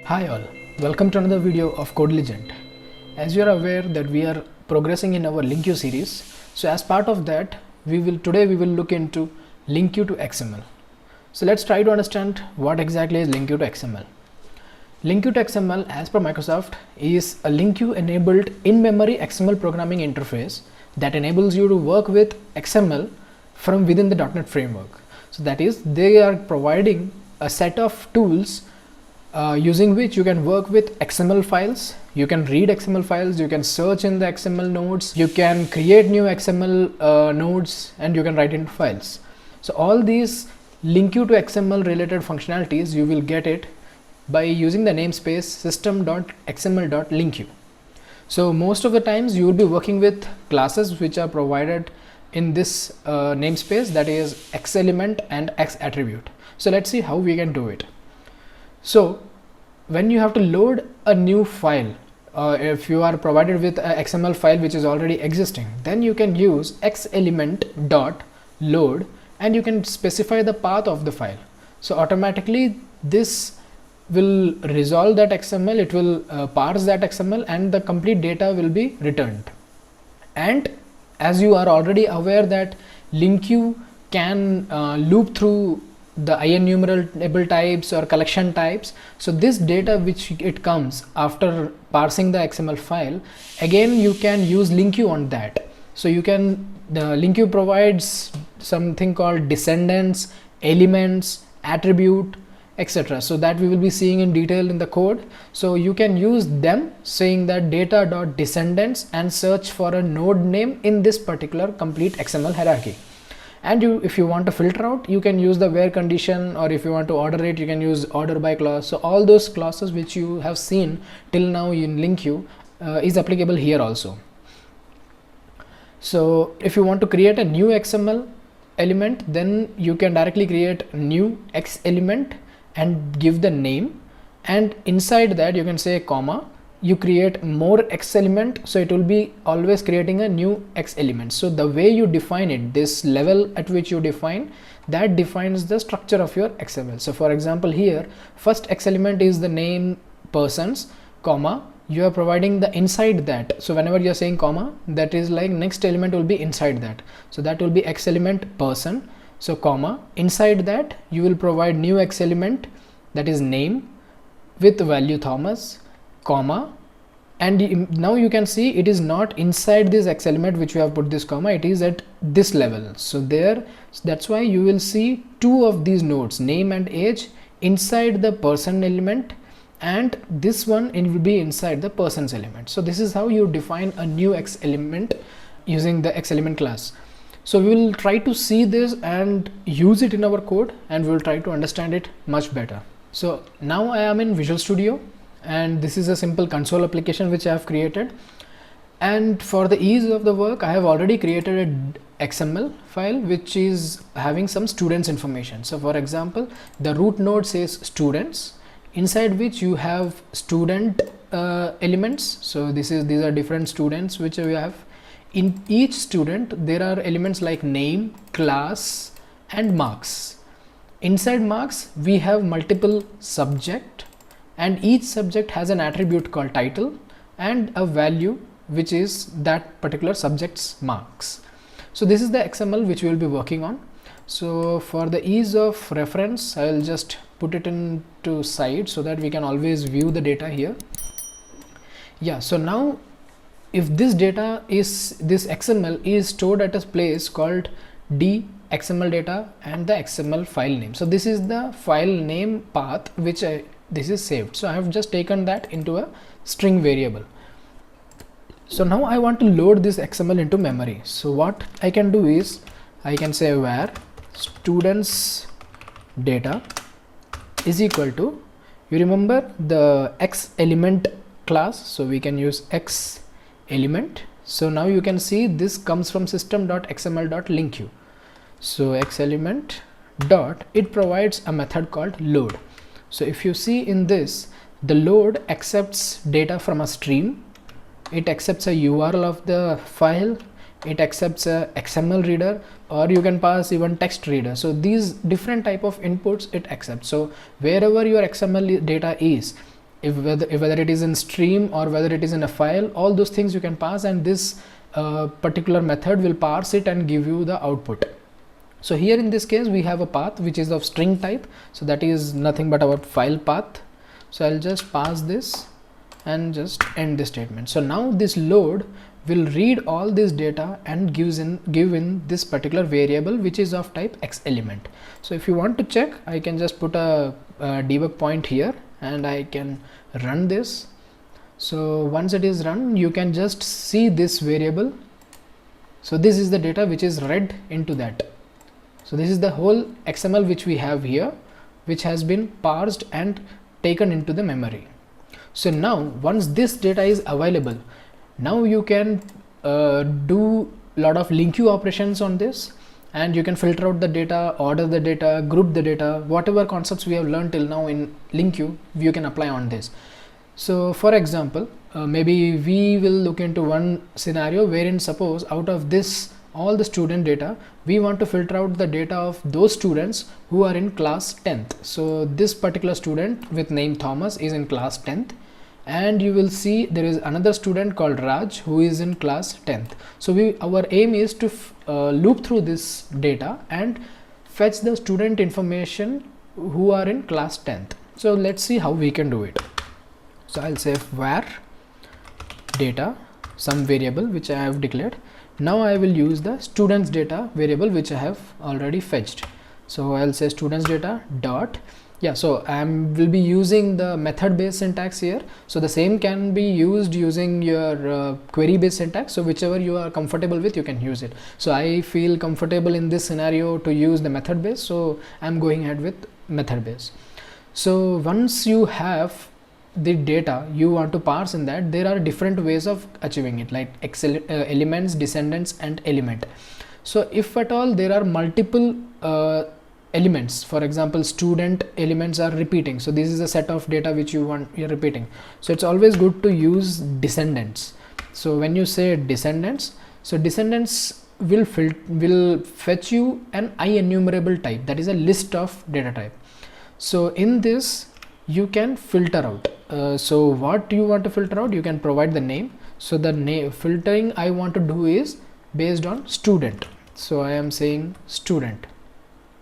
Hi all, welcome to another video of Codelligent. As you are aware that we are progressing in our LINQ series, so as part of that today we will look into LINQ to XML. So let's try to understand what exactly is LINQ to XML. LINQ to XML, as per Microsoft, is a LINQ enabled in-memory XML programming interface that enables you to work with XML from within the .NET framework. So that is, they are providing a set of tools using which you can work with XML files, you can read XML files, you can search in the XML nodes, you can create new XML nodes, and you can write into files. So all these LINQ to XML related functionalities, you will get it by using the namespace system.xml.linq. So most of the times you will be working with classes which are provided in this namespace, that is XElement and XAttribute. So let's see how we can do it. So when you have to load a new file, if you are provided with a XML file which is already existing, then you can use XElement.load and you can specify the path of the file. So automatically this will resolve that XML, it will parse that XML, and the complete data will be returned. And as you are already aware that LINQ can loop through the enumerable types or collection types, so this data which it comes after parsing the XML file, again you can use LINQ on that. So you can, LINQ provides something called descendants, elements, attribute, etc. So that we will be seeing in detail in the code. So you can use them saying that data.descendants and search for a node name in this particular complete XML hierarchy. And if you want to filter out, you can use the where condition, or if you want to order it, you can use order by clause. So all those clauses which you have seen till now in LINQ is applicable here also. So if you want to create a new XML element, then you can directly create new X element and give the name, and inside that you can say comma, you create more X element, so it will be always creating a new X element. So the way you define it, this level at which you define, that defines the structure of your XML. So for example here, first X element is the name persons, comma, you are providing the inside that. So whenever you are saying comma, that is like next element will be inside that. So that will be X element person. So comma, inside that you will provide new X element, that is name with value Thomas, comma, and now you can see it is not inside this X element which we have put this comma, it is at this level. So there, that's why you will see two of these nodes, name and age, inside the person element, and this one it will be inside the persons element. So this is how you define a new X element using the X element class. So we will try to see this and use it in our code, and we will try to understand it much better. So now I am in Visual Studio, and this is a simple console application which I have created, and for the ease of the work I have already created an XML file which is having some students information. So for example, the root node says students, inside which you have student elements. So these are different students which we have. In each student there are elements like name, class, and marks. Inside marks we have multiple subject, and each subject has an attribute called title and a value which is that particular subject's marks. So this is the XML which we will be working on. So for the ease of reference, I will just put it into side so that we can always view the data here. Yeah, so now if this data is, this XML is stored at a place called XML data and the XML file name. So this is the file name path which this is saved. So I have just taken that into a string variable. So now I want to load this XML into memory. So what I can do is I can say where students data is equal to, you remember the X element class, so we can use X element. So now you can see this comes from system.xml.linq. So X element dot, it provides a method called load. So if you see in this, the load accepts data from a stream, it accepts a URL of the file, it accepts a XML reader, or you can pass even text reader. So these different type of inputs it accepts. So wherever your XML data is, if whether it is in stream or whether it is in a file, all those things you can pass, and this particular method will parse it and give you the output. So here in this case we have a path which is of string type, so that is nothing but our file path. So I'll just pass this and just end this statement. So now this load will read all this data and give in this particular variable which is of type X element. So if you want to check, I can just put a debug point here and I can run this. So once it is run, you can just see this variable. So this is the data which is read into that. So this is the whole XML which we have here, which has been parsed and taken into the memory. So now once this data is available, now you can do lot of LINQ operations on this, and you can filter out the data, order the data, group the data, whatever concepts we have learned till now in LINQ, you can apply on this. So for example, maybe we will look into one scenario wherein suppose out of this all the student data, we want to filter out the data of those students who are in class 10th. So this particular student with name Thomas is in class 10th, and you will see there is another student called Raj who is in class 10th. So our aim is to loop through this data and fetch the student information who are in class 10th. So let's see how we can do it. So I'll say var data, some variable which I have declared. Now I will use the students data variable which I have already fetched. So I'll say students data dot, yeah, so I will be using the method based syntax here. So the same can be used using your query based syntax. So whichever you are comfortable with, you can use it. So I feel comfortable in this scenario to use the method based, so I'm going ahead with method based. So once you have the data you want to parse in that, there are different ways of achieving it, like elements, descendants and element. So if at all there are multiple elements, for example student elements are repeating, so this is a set of data which you're repeating, so it's always good to use descendants. So when you say descendants, so descendants will fetch you an IEnumerable type, that is a list of data type. So in this you can filter out. So what you want to filter out, you can provide the name. So the name filtering I want to do is based on student, so I am saying student.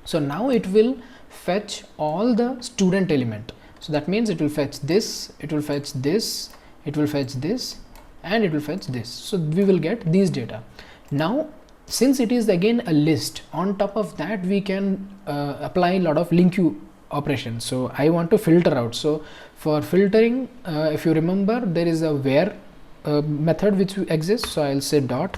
So now it will fetch all the student element. So that means it will fetch this, it will fetch this, it will fetch this, and it will fetch this. So we will get these data. Now since it is again a list, on top of that we can apply a lot of LINQ operations. So I want to filter out. So for filtering, if you remember, there is a where method which exists. So I'll say dot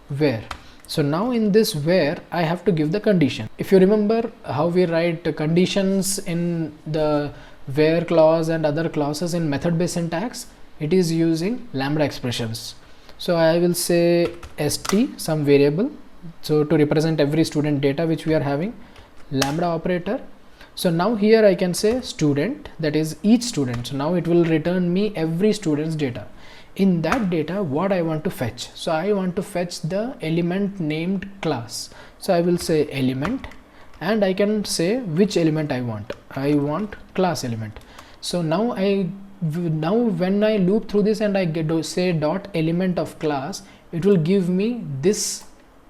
where. So now in this where I have to give the condition. If you remember how we write conditions in the where clause and other clauses in method based syntax, it is using lambda expressions. So I will say st, some variable, so to represent every student data which we are having, lambda operator. So now here I can say student, that is each student. So now it will return me every student's data. In that data what I want to fetch, so I want to fetch the element named class. So I will say element, and I can say which element I want. I want class element. So now when I loop through this and I say dot element of class, it will give me this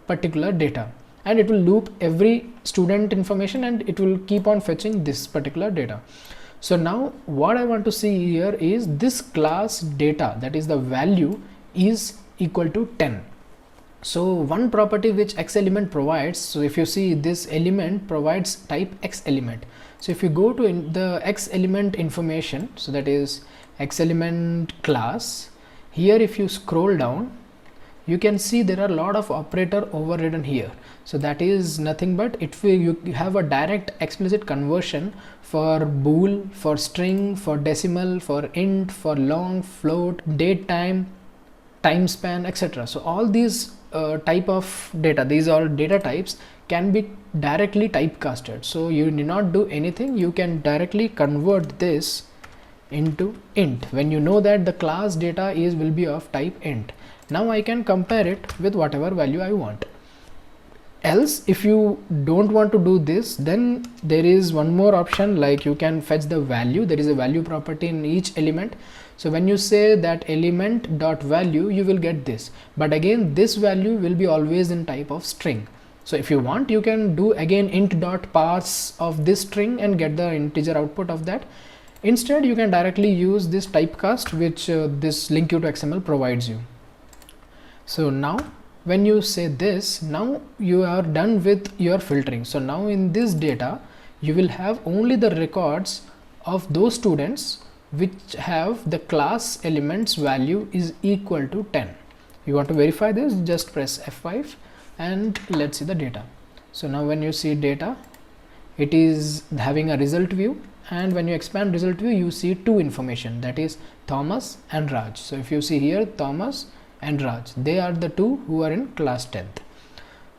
particular data, and it will loop every student information and it will keep on fetching this particular data. So now what I want to see here is this class data, that is the value, is equal to 10. So one property which X element provides, so if you see this element provides type X element. So if you go to the X element information, so that is X element class, here if you scroll down, you can see there are a lot of operator overridden here. So that is nothing but you have a direct explicit conversion for bool, for string, for decimal, for int, for long, float, date, time span, etc. So all these type of data, these are data types, can be directly typecasted. So you need not do anything, you can directly convert this into int when you know that the class data will be of type int. Now I can compare it with whatever value I want. Else if you don't want to do this, then there is one more option, like you can fetch the value. There is a value property in each element. So when you say that element dot value, you will get this, but again this value will be always in type of string. So if you want, you can do again int dot parse of this string and get the integer output of that. Instead you can directly use this typecast which this LINQ to XML provides you. So now when you say this, now you are done with your filtering. So now in this data you will have only the records of those students which have the class elements value is equal to 10. You want to verify this, just press F5 and let's see the data. So now when you see data, it is having a result view, and when you expand result view you see two information, that is Thomas and Raj. So if you see here Thomas and Raj, they are the two who are in class 10th.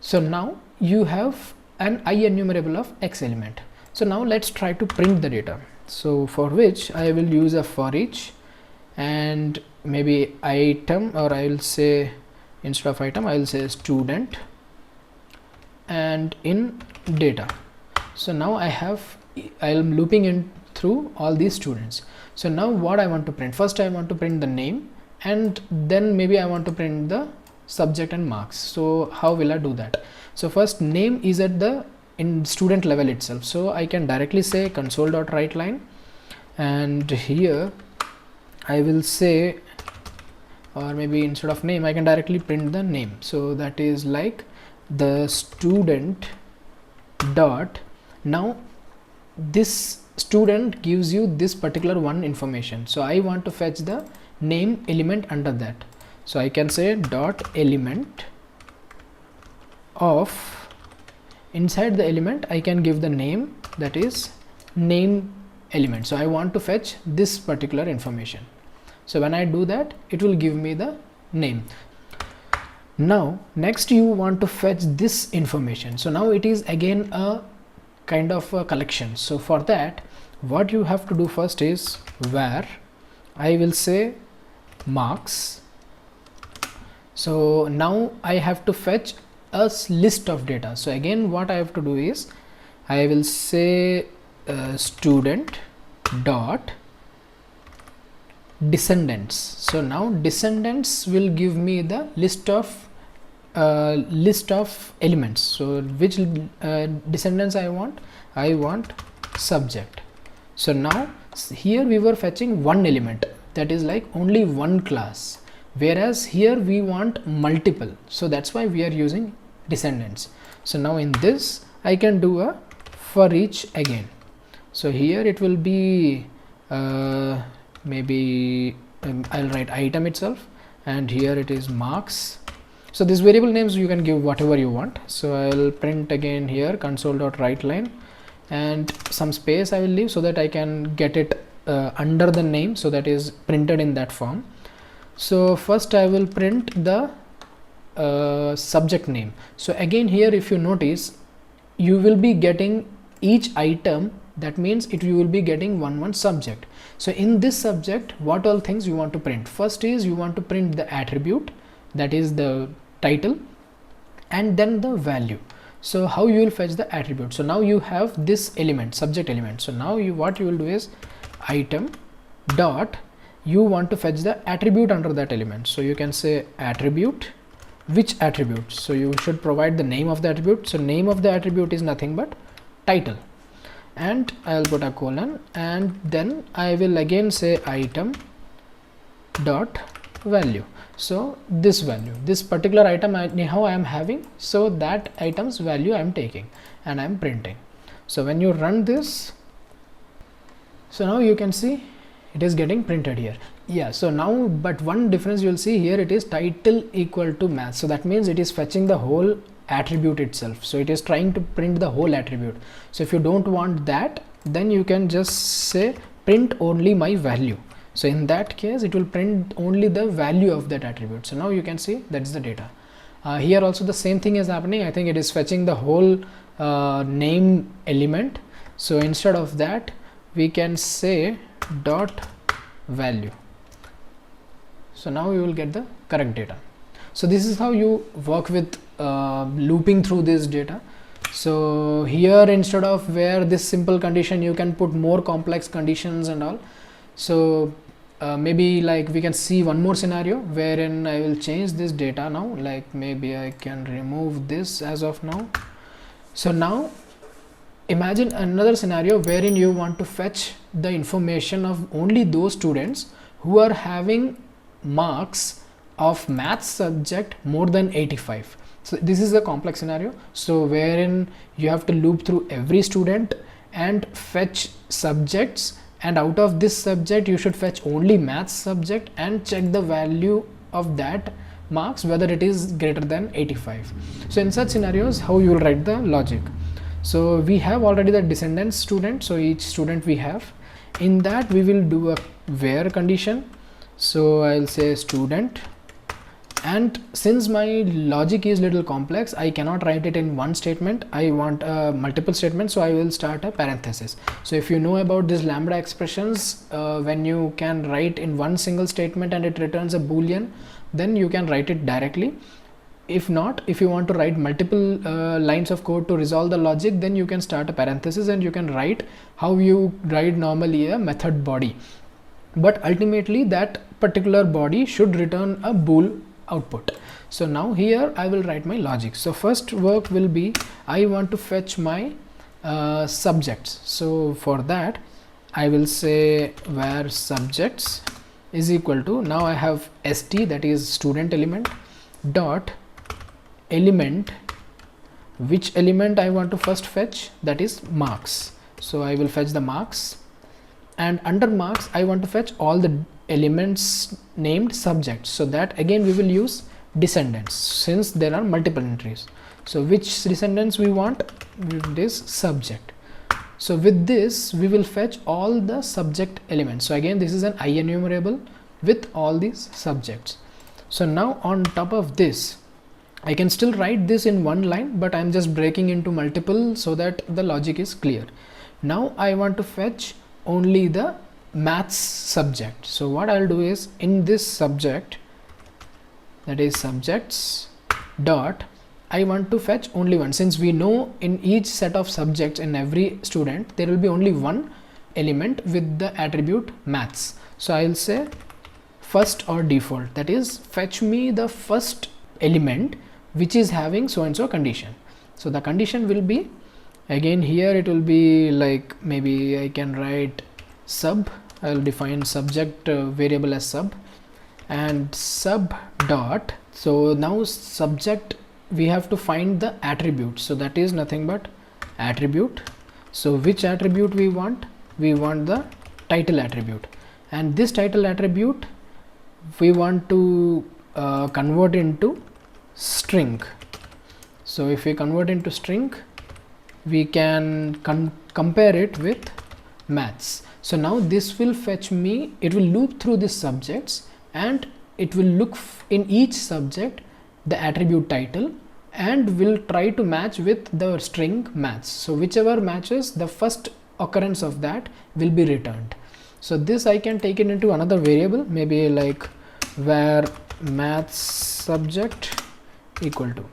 So now you have an I enumerable of X element. So now let's try to print the data. So for which I will use a for each and maybe item, or I will say instead of item I will say student and in data. So now I am looping in through all these students. So now what I want to print, first I want to print the name, and then maybe I want to print the subject and marks. So how will I do that? So first, name is at the in student level itself, so I can directly say console.writeLine, and here I will say, or maybe instead of name I can directly print the name. So that is like the student dot, now this student gives you this particular one information, so I want to fetch the name element under that. So I can say dot element of, inside the element I can give the name, that is name element. So I want to fetch this particular information. So when I do that, it will give me the name. Now next you want to fetch this information. So now it is again a kind of a collection. So for that, what you have to do first is where I will say marks. So now I have to fetch a list of data. So again what I have to do is I will say student dot descendants. So now descendants will give me the list of elements. So which descendants I want subject. So now here we were fetching one element, that is like only one class, whereas here we want multiple, so that's why we are using descendants. So now in this I can do a for each again. So here it will be maybe I'll write item itself, and here it is marks. So these variable names you can give whatever you want. So I'll print again here console.writeLine, and some space I will leave so that I can get it under the name, so that is printed in that form. So first I will print the subject name. So again here if you notice, you will be getting each item, that means you will be getting one subject. So in this subject, what all things you want to print? First is you want to print the attribute, that is the title, and then the value. So how you will fetch the attribute? So now you have this element, subject element. So now what you will do is item dot, you want to fetch the attribute under that element. So you can say attribute, which attribute? So you should provide the name of the attribute. So name of the attribute is nothing but title, and I'll put a colon, and then I will again say item dot value. So this value, this particular item anyhow I am having, so that item's value I am taking and I am printing. So when you run this, so now you can see it is getting printed here. Yeah, so now, but one difference you will see here, it is title equal to math. So that means it is fetching the whole attribute itself. So it is trying to print the whole attribute. So if you don't want that, then you can just say print only my value. So in that case it will print only the value of that attribute. So now you can see that's the data. Here also the same thing is happening. I think it is fetching the whole name element. So instead of that we can say dot value. So now you will get the correct data. So this is how you work with looping through this data. So here, instead of where this simple condition, you can put more complex conditions and all. So maybe like we can see one more scenario wherein I will change this data now, like maybe I can remove this as of now. So now imagine another scenario wherein you want to fetch the information of only those students who are having marks of maths subject more than 85. So this is a complex scenario, so wherein you have to loop through every student and fetch subjects, and out of this subject you should fetch only maths subject and check the value of that marks whether it is greater than 85. So in such scenarios, how you will write the logic? So we have already the descendants student, so each student we have, in that we will do a where condition. So I'll say student, and since my logic is little complex, I cannot write it in one statement, I want multiple statements, so I will start a parenthesis. So if you know about these lambda expressions, when you can write in one single statement and it returns a boolean, then you can write it directly. If not, if you want to write multiple lines of code to resolve the logic, then you can start a parenthesis and you can write how you write normally a method body, but ultimately that particular body should return a bool output. So now here I will write my logic. So first work will be, I want to fetch my subjects. So for that I will say where subjects is equal to, now I have st, that is student element, dot element, which element I want to first fetch, that is marks. So I will fetch the marks, and under marks I want to fetch all the elements named subjects, so that again we will use descendants since there are multiple entries. So which descendants we want? This subject. So with this we will fetch all the subject elements. So again this is an enumerable with all these subjects. So now on top of this, I can still write this in one line, but I'm just breaking into multiple so that the logic is clear. Now I want to fetch only the maths subject. So what I'll do is, in this subject, that is subjects dot, I want to fetch only one, since we know in each set of subjects in every student there will be only one element with the attribute maths. So I'll say first or default, that is fetch me the first element which is having so and so condition. So the condition will be, again here it will be like, maybe I can write sub, I will define subject variable as sub, and sub dot, so now subject we have to find the attribute, so that is nothing but attribute. So which attribute we want? We want the title attribute, and this title attribute we want to convert into string. So if we convert into string, we can compare it with maths. So now this will fetch me, it will loop through these subjects and it will look in each subject the attribute title and will try to match with the string maths. So whichever matches, the first occurrence of that will be returned. So this I can take it into another variable, maybe like where maths subject equal to.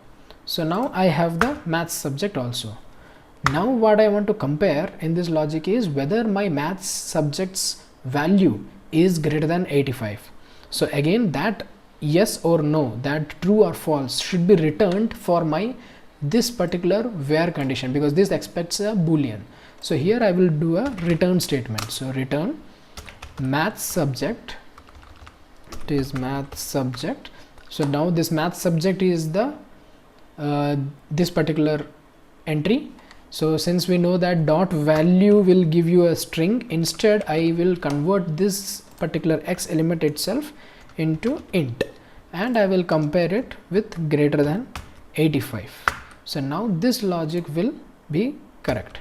So now I have the maths subject also. Now what I want to compare in this logic is whether my maths subject's value is greater than 85. So again that yes or no, that true or false should be returned for my this particular where condition, because this expects a boolean. So here I will do a return statement. So return maths subject, it is maths subject. So now this maths subject is the this particular entry. So since we know that dot value will give you a string, instead I will convert this particular x element itself into int and I will compare it with greater than 85. So now this logic will be correct.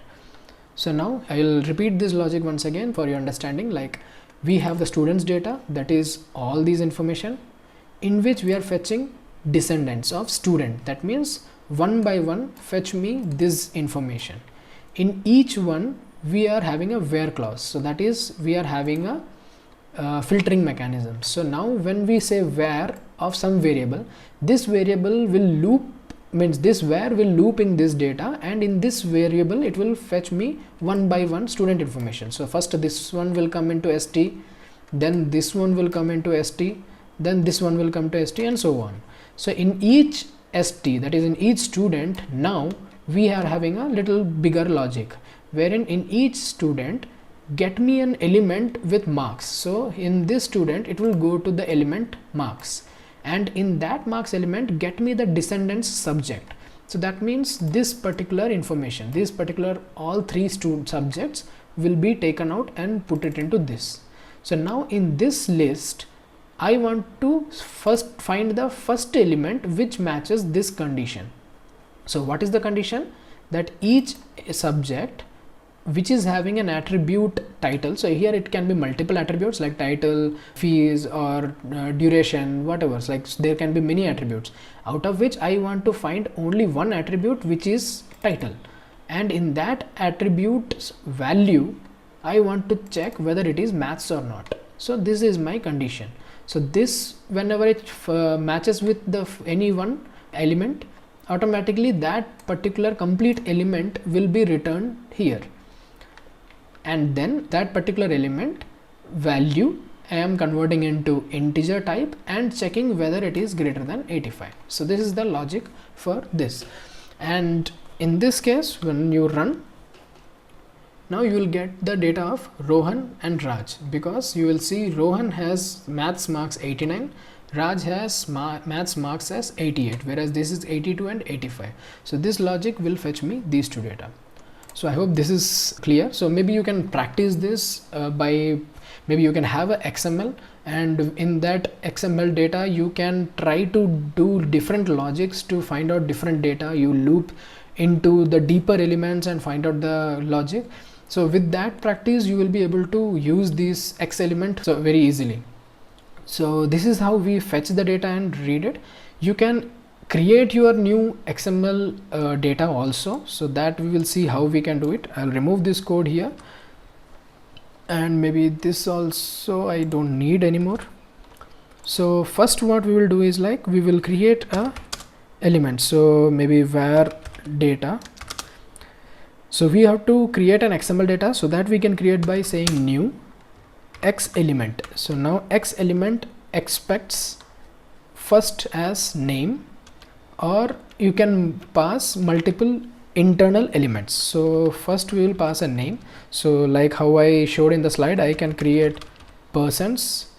So now I will repeat this logic once again for your understanding. Like, we have the students data, that is all these information, in which we are fetching descendants of student. That means one by one fetch me this information. In each one we are having a where clause, so that is we are having a filtering mechanism. So now when we say where of some variable, this variable will loop means this where will loop in this data, and in this variable it will fetch me one by one student information. So first this one will come into st, then this one will come into st, then this one will come to st, and so on. So in each st, that is in each student, now we are having a little bigger logic, wherein in each student get me an element with marks. So in this student it will go to the element marks, and in that marks element get me the descendants subject. So that means this particular information, this particular all three subjects will be taken out and put it into this. So now in this list I want to first find the first element which matches this condition. So what is the condition? That each subject which is having an attribute title, so here it can be multiple attributes like title, fees, or duration, whatever, like there can be many attributes, out of which I want to find only one attribute which is title, and in that attribute's value I want to check whether it is maths or not. So this is my condition. So this, whenever it matches with the any one element, automatically that particular complete element will be returned here, and then that particular element value I am converting into integer type and checking whether it is greater than 85. So this is the logic for this, and in this case when you run, now you will get the data of Rohan and Raj, because you will see Rohan has maths marks 89, Raj has maths marks as 88, whereas this is 82 and 85. So this logic will fetch me these two data. So I hope this is clear. So maybe you can practice this by, maybe you can have a XML, and in that XML data you can try to do different logics to find out different data. You loop into the deeper elements and find out the logic. So with that practice you will be able to use this X element so very easily. So this is how we fetch the data and read it. You can create your new XML data also, so that we will see how we can do it. I'll remove this code here, and maybe this also I don't need anymore. So first what we will do is, like, we will create a element. So maybe var data. So we have to create an XML data, so that we can create by saying new X element. So now X element expects first as name, or you can pass multiple internal elements. So first we will pass a name. So like how I showed in the slide, I can create persons.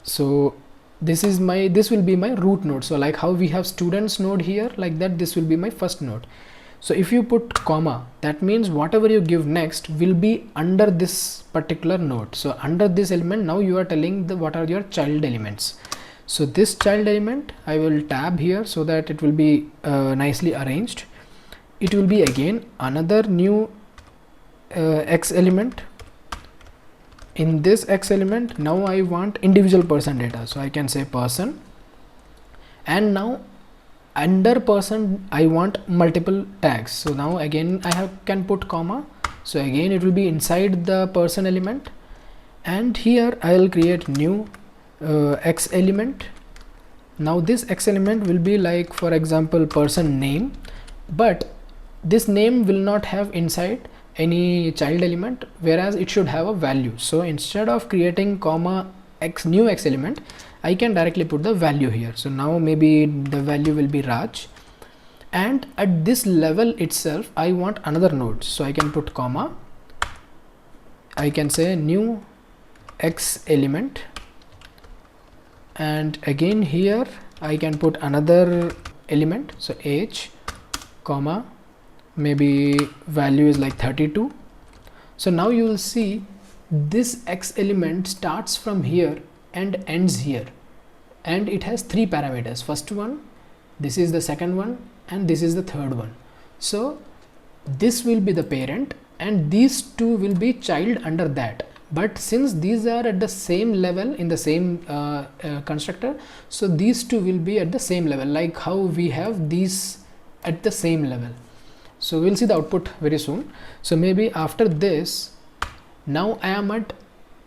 So this will be my root node. So like how we have students node here, like that, this will be my first node. So if you put comma, that means whatever you give next will be under this particular node. So under this element, now you are telling what are your child elements. So this child element I will tab here so that it will be nicely arranged. It will be again another new X element. In this X element, now I want individual person data, so I can say person, and now under person I want multiple tags. So now again I can put comma, so again it will be inside the person element, and here I will create new X element. Now this X element will be like, for example, person name, but this name will not have inside any child element, whereas it should have a value. So instead of creating comma X new X element, I can directly put the value here. So now maybe the value will be Raj, and at this level itself I want another node, so I can put comma, I can say new X element, and again here I can put another element, so age, comma, maybe value is like 32. So now you will see this X element starts from here and ends here, and it has three parameters. First one, this is the second one, and this is the third one. So this will be the parent, and these two will be child under that. But since these are at the same level in the same constructor, so these two will be at the same level, like how we have these at the same level. So we'll see the output very soon. So maybe after this, now I am at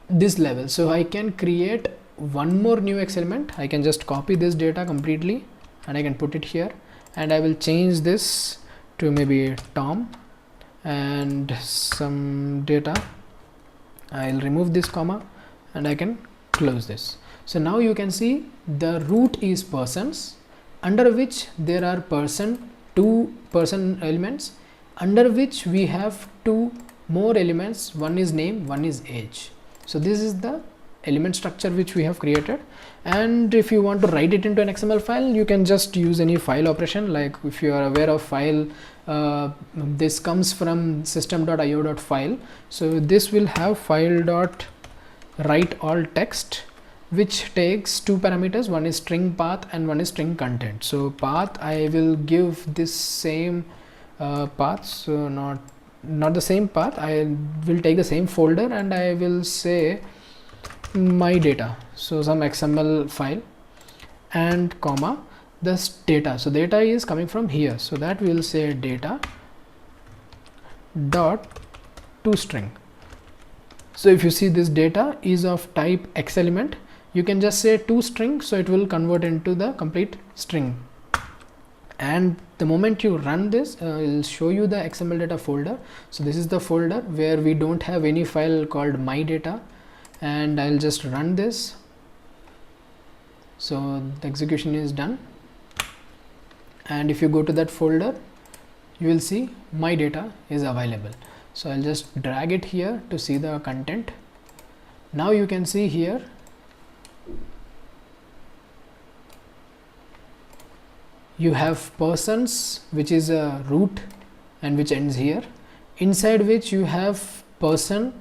this level, so I can create one more new X element. I can just copy this data completely and I can put it here, and I will change this to maybe Tom and some data. I'll remove this comma and I can close this. So now you can see the root is persons, under which there are two person elements, under which we have two more elements, one is name, one is age. So this is the element structure which we have created. And if you want to write it into an XML file, you can just use any file operation. Like if you are aware of file, this comes from system.io.file. So this will have file.write all text, which takes two parameters, one is string path and one is string content. So path, I will give this same path, so not the same path, I will take the same folder and I will say my data, so some XML file, and comma this data. So data is coming from here, so that we will say data dot toString. So if you see this data is of type X element, you can just say toString, so it will convert into the complete string. And the moment you run this, it will show you the XML data folder. So this is the folder where we don't have any file called my data, and I'll just run this. So the execution is done, and if you go to that folder, you will see my data is available. So I'll just drag it here to see the content. Now you can see here you have persons, which is a root and which ends here, inside which you have person,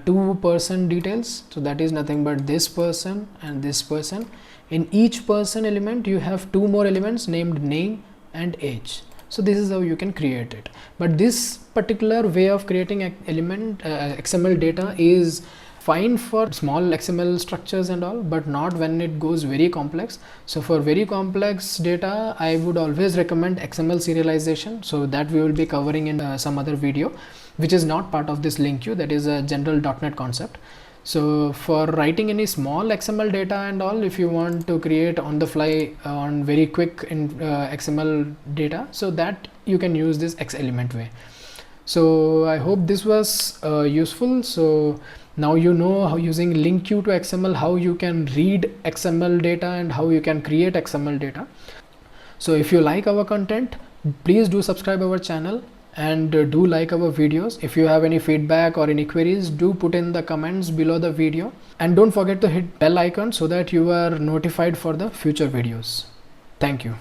two person details, so that is nothing but this person and this person. In each person element you have two more elements named name and age. So this is how you can create it. But this particular way of creating XML data is fine for small XML structures and all, but not when it goes very complex. So for very complex data, I would always recommend XML serialization. So that we will be covering in some other video, which is not part of this LINQ, that is a general .NET concept. So for writing any small XML data and all, if you want to create on the fly on very quick in XML data, so that you can use this X element way. So I hope this was useful. So now you know how using LINQ to XML, how you can read XML data and how you can create XML data. So if you like our content, please do subscribe our channel and do like our videos. If you have any feedback or any queries, do put in the comments below the video, and don't forget to hit bell icon so that you are notified for the future videos. Thank you.